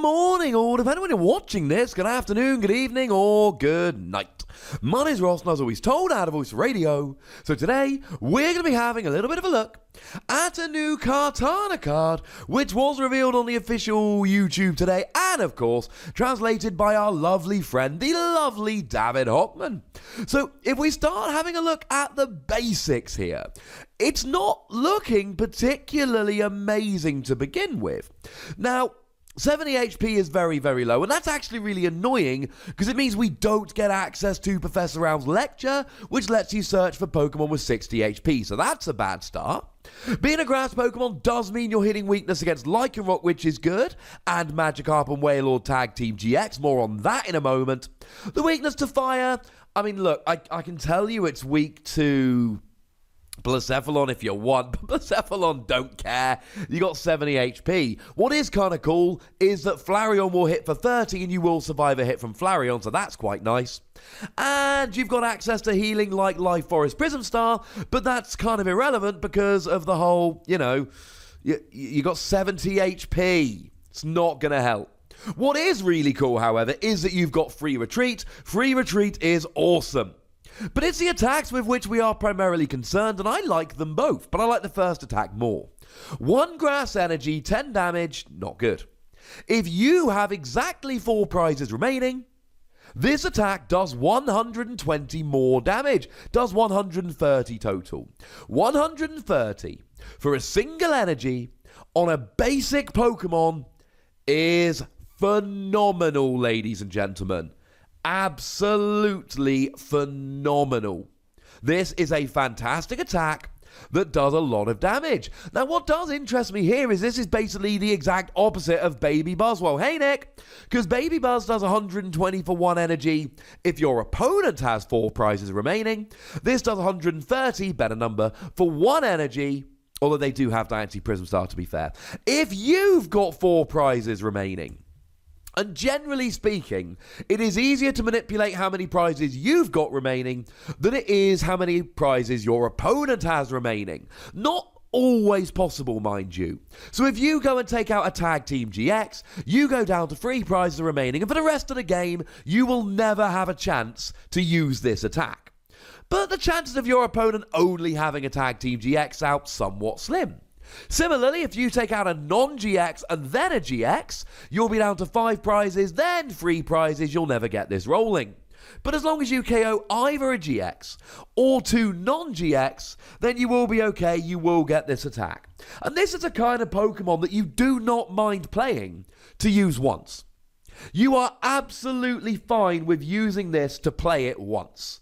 morning, or depending when you're watching this, good afternoon, good evening, or good night. My name's Ross, and as always told, out of Voice Radio. So today, we're going to be having a little bit of a look at a new Kartana card, which was revealed on the official YouTube today, and of course, translated by our lovely friend, the lovely David Hochmann. So if we start having a look at the basics here, it's not looking particularly amazing to begin with. Now, 70 HP is very, very low, and that's actually really annoying because it means we don't get access to Professor Round's lecture, which lets you search for Pokemon with 60 HP, so that's a bad start. Being a grass Pokemon does mean you're hitting weakness against Lycanroc, which is good, and Magikarp and Wailord Tag Team GX, more on that in a moment. The weakness to fire, I mean, look, I can tell you it's weak to Blacephalon if you want, but Blacephalon don't care. You got 70 HP. What is kind of cool is that Flareon will hit for 30 and you will survive a hit from Flareon, so that's quite nice. And you've got access to healing like Life Forest Prism Star, but that's kind of irrelevant because of the whole, you got 70 HP. It's not going to help. What is really cool, however, is that you've got Free Retreat. Free Retreat is awesome. But it's the attacks with which we are primarily concerned, and I like them both, but I like the first attack more. 1 grass energy, 10 damage, not good. If you have exactly 4 prizes remaining, this attack does 120 more damage, does 130 total. 130 for a single energy on a basic Pokemon is phenomenal, ladies and gentlemen. Absolutely phenomenal. This is a fantastic attack that does a lot of damage. Now, what does interest me here is this is basically the exact opposite of Baby Buzz. Well, hey, Nick, because Baby Buzz does 120 for 1 energy if your opponent has 4 prizes remaining. This does 130, better number, for 1 energy, although they do have Diancie Prism Star, to be fair. If you've got 4 prizes remaining, and generally speaking, it is easier to manipulate how many prizes you've got remaining than it is how many prizes your opponent has remaining. Not always possible, mind you. So if you go and take out a Tag Team GX, you go down to 3 prizes remaining, and for the rest of the game, you will never have a chance to use this attack. But the chances of your opponent only having a Tag Team GX out somewhat slim. Similarly, if you take out a non-GX and then a GX, you'll be down to 5 prizes, then 3 prizes, you'll never get this rolling. But as long as you KO either a GX or 2 non-GX, then you will be okay, you will get this attack. And this is a kind of Pokemon that you do not mind playing to use once. You are absolutely fine with using this to play it once.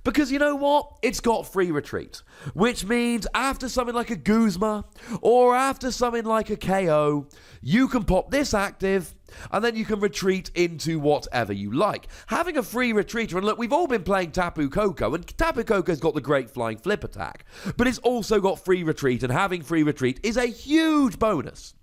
Because you know what? It's got Free Retreat, which means after something like a Guzma or after something like a KO, you can pop this active and then you can retreat into whatever you like. Having a free retreater, and look, we've all been playing Tapu Koko, and Tapu Koko's got the great flying flip attack, but it's also got Free Retreat, and having Free Retreat is a huge bonus.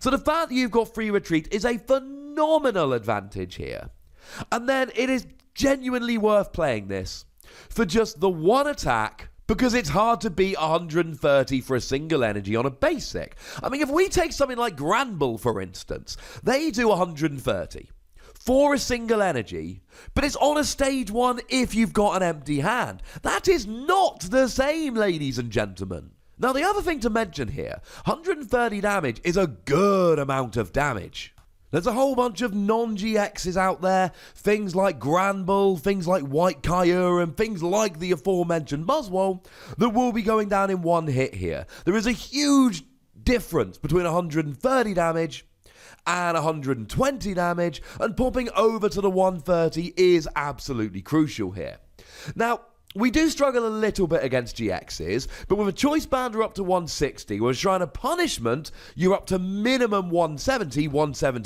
So the fact that you've got Free Retreat is a phenomenal advantage here. And then it is genuinely worth playing this for just the 1 attack, because it's hard to beat 130 for a single energy on a basic. I mean, if we take something like Granbull, for instance, they do 130 for a single energy, but it's on a stage 1 if you've got an empty hand. That is not the same, ladies and gentlemen. Now, the other thing to mention here, 130 damage is a good amount of damage. There's a whole bunch of non-GXs out there, things like Granbull, things like White Kyurem, and things like the aforementioned Buzzwole, that will be going down in 1 hit here. There is a huge difference between 130 damage and 120 damage, and popping over to the 130 is absolutely crucial here. Now, we do struggle a little bit against GXs, but with a Choice Band we're up to 160, with a Shrine of Punishment you're up to minimum 170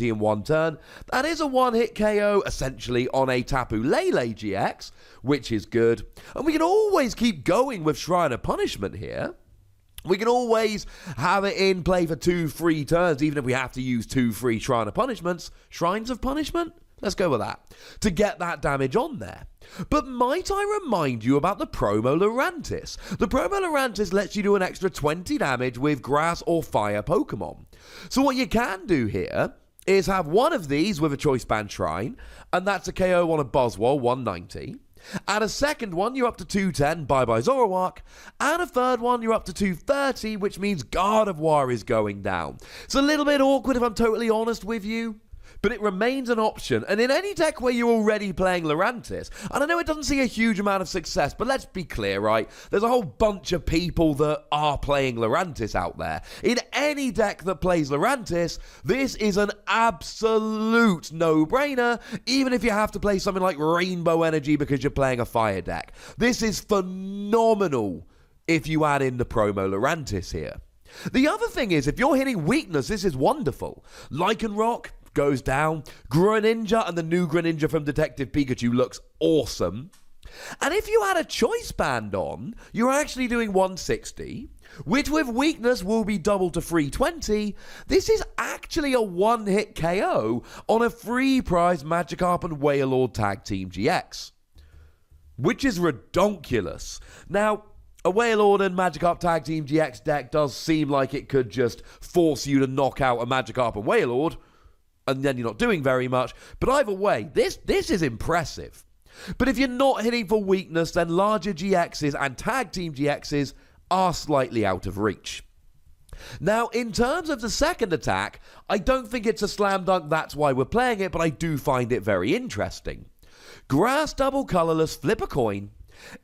in 1 turn. That is a 1-hit KO essentially on a Tapu Lele GX, which is good. And we can always keep going with Shrine of Punishment here. We can always have it in play for 2 free turns, even if we have to use 2 free Shrine of Punishments. Shrines of Punishment? Let's go with that, to get that damage on there. But might I remind you about the Promo Lurantis? The Promo Lurantis lets you do an extra 20 damage with grass or fire Pokemon. So what you can do here is have one of these with a Choice Band Shrine, and that's a KO on a Boswell, 190. And a second one, you're up to 210, bye-bye Zoroark. And a third one, you're up to 230, which means Gardevoir is going down. It's a little bit awkward if I'm totally honest with you, but it remains an option. And in any deck where you're already playing Lurantis, and I know it doesn't see a huge amount of success, but let's be clear, right? There's a whole bunch of people that are playing Lurantis out there. In any deck that plays Lurantis, this is an absolute no-brainer, even if you have to play something like Rainbow Energy because you're playing a fire deck. This is phenomenal if you add in the promo Lurantis here. The other thing is, if you're hitting weakness, this is wonderful. Lycanroc goes down. Greninja and the new Greninja from Detective Pikachu looks awesome. And if you add a Choice Band on, you're actually doing 160, which with weakness will be doubled to 320. This is actually a one-hit KO on a free prize Magikarp and Wailord Tag Team GX, which is redonkulous. Now, a Wailord and Magikarp Tag Team GX deck does seem like it could just force you to knock out a Magikarp and Wailord, and then you're not doing very much. But either way, this is impressive. But if you're not hitting for weakness, then larger GXs and Tag Team GXs are slightly out of reach. Now, in terms of the second attack, I don't think it's a slam dunk, that's why we're playing it, but I do find it very interesting. Grass double colorless, flip a coin.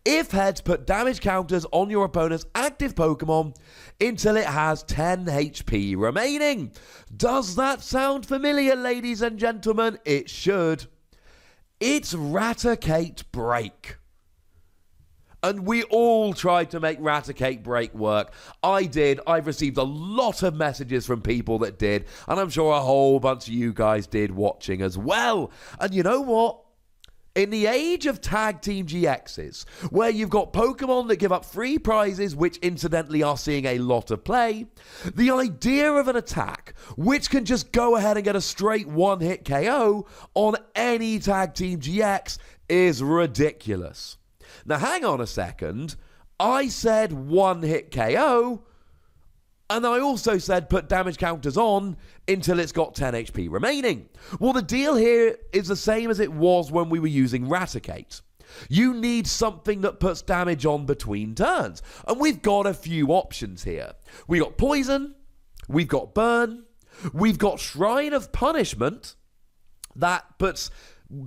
If heads, put damage counters on your opponent's active Pokemon until it has 10 HP remaining. Does that sound familiar, ladies and gentlemen? It should. It's Raticate Break. And we all tried to make Raticate Break work. I did. I've received a lot of messages from people that did, and I'm sure a whole bunch of you guys did watching as well. And you know what? In the age of Tag Team GXs, where you've got Pokemon that give up free prizes, which incidentally are seeing a lot of play, the idea of an attack which can just go ahead and get a straight one-hit KO on any Tag Team GX is ridiculous. Now hang on a second, I said one-hit KO, and I also said put damage counters on until it's got 10 HP remaining. Well, the deal here is the same as it was when we were using Raticate. You need something that puts damage on between turns. And we've got a few options here. We've got Poison, we've got Burn, we've got Shrine of Punishment that puts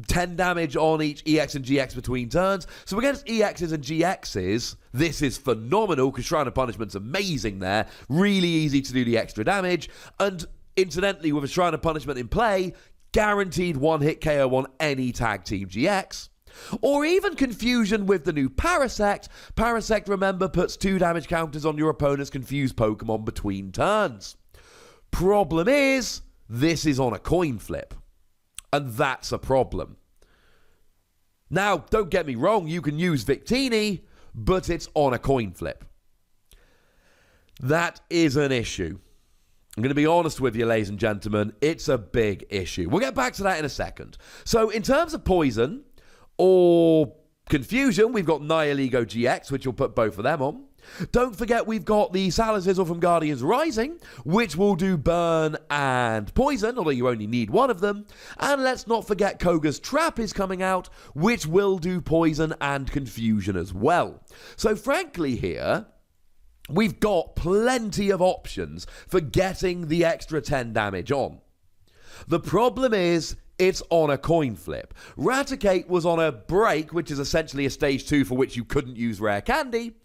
10 damage on each EX and GX between turns. So against EXs and GXs, this is phenomenal because Shrine of Punishment's amazing there. Really easy to do the extra damage. And incidentally, with a Shrine of Punishment in play, guaranteed one-hit KO on any Tag Team GX. Or even Confusion with the new Parasect. Parasect, remember, puts 2 damage counters on your opponent's confused Pokemon between turns. Problem is, this is on a coin flip. And that's a problem. Now, don't get me wrong, you can use Victini, but it's on a coin flip. That is an issue. I'm going to be honest with you, ladies and gentlemen, it's a big issue. We'll get back to that in a second. So, in terms of Poison or Confusion, we've got Nihilego GX, which will put both of them on. Don't forget we've got the Salazzle from Guardians Rising, which will do Burn and Poison, although you only need one of them. And let's not forget Koga's Trap is coming out, which will do Poison and Confusion as well. So frankly here, we've got plenty of options for getting the extra 10 damage on. The problem is, it's on a coin flip. Raticate was on a break, which is essentially a stage 2 for which you couldn't use rare candy,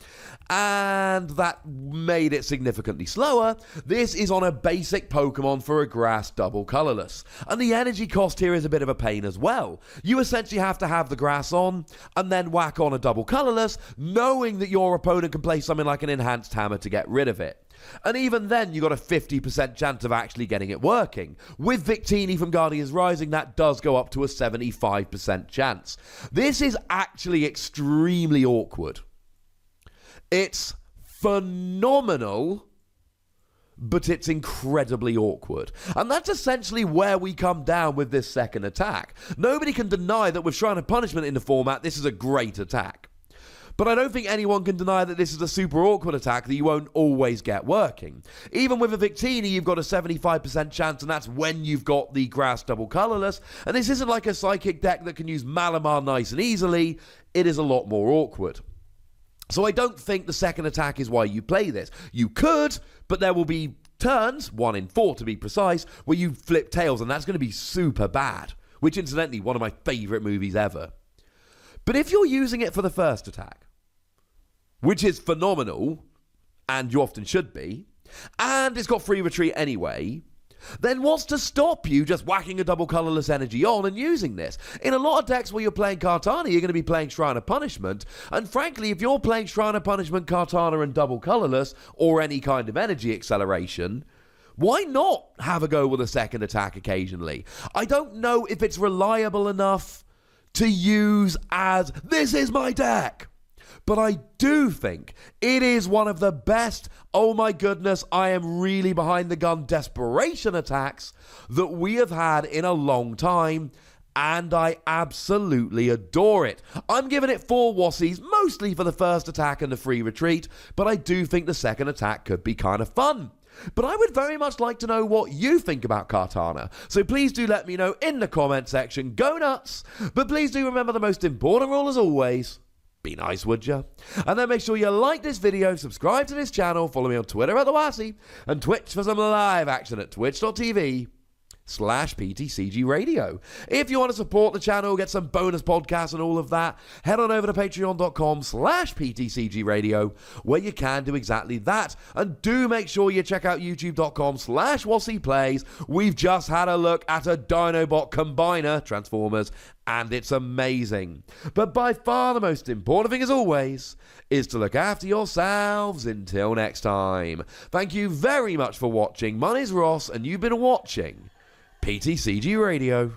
and that made it significantly slower. This is on a basic Pokemon for a grass double colorless, and the energy cost here is a bit of a pain as well. You essentially have to have the grass on and then whack on a double colorless, knowing that your opponent can play something like an enhanced hammer to get rid of it. And even then, you got a 50% chance of actually getting it working. With Victini from Guardians Rising, that does go up to a 75% chance. This is actually extremely awkward. It's phenomenal, but it's incredibly awkward. And that's essentially where we come down with this second attack. Nobody can deny that with Shrine of Punishment in the format, this is a great attack. But I don't think anyone can deny that this is a super awkward attack that you won't always get working. Even with a Victini, you've got a 75% chance, and that's when you've got the grass double colourless. And this isn't like a psychic deck that can use Malamar nice and easily. It is a lot more awkward. So I don't think the second attack is why you play this. You could, but there will be turns, 1 in 4 to be precise, where you flip tails, and that's going to be super bad. Which, incidentally, one of my favourite movies ever. But if you're using it for the first attack, which is phenomenal, and you often should be, and it's got free retreat anyway, then what's to stop you just whacking a double colourless energy on and using this? In a lot of decks where you're playing Kartana, you're going to be playing Shrine of Punishment, and frankly, if you're playing Shrine of Punishment, Kartana, and double colourless, or any kind of energy acceleration, why not have a go with a second attack occasionally? I don't know if it's reliable enough to use as, this is my deck. But I do think it is one of the best, oh my goodness, I am really behind the gun desperation attacks that we have had in a long time, and I absolutely adore it. I'm giving it 4 Wassies, mostly for the first attack and the free retreat, but I do think the second attack could be kind of fun. But I would very much like to know what you think about Kartana, so please do let me know in the comment section. Go nuts! But please do remember the most important rule as always. Be nice, would ya? And then make sure you like this video, subscribe to this channel, follow me on Twitter at The Wassy, and Twitch for some live action at twitch.tv/PTCGRadio. If you want to support the channel, get some bonus podcasts and all of that, head on over to patreon.com/PTCGRadio, where you can do exactly that. And do make sure you check out youtube.com/WassyPlays. We've just had a look at a Dinobot Combiner, Transformers, and it's amazing. But by far the most important thing, as always, is to look after yourselves. Until next time. Thank you very much for watching. My name's Ross, and you've been watching PTCG Radio.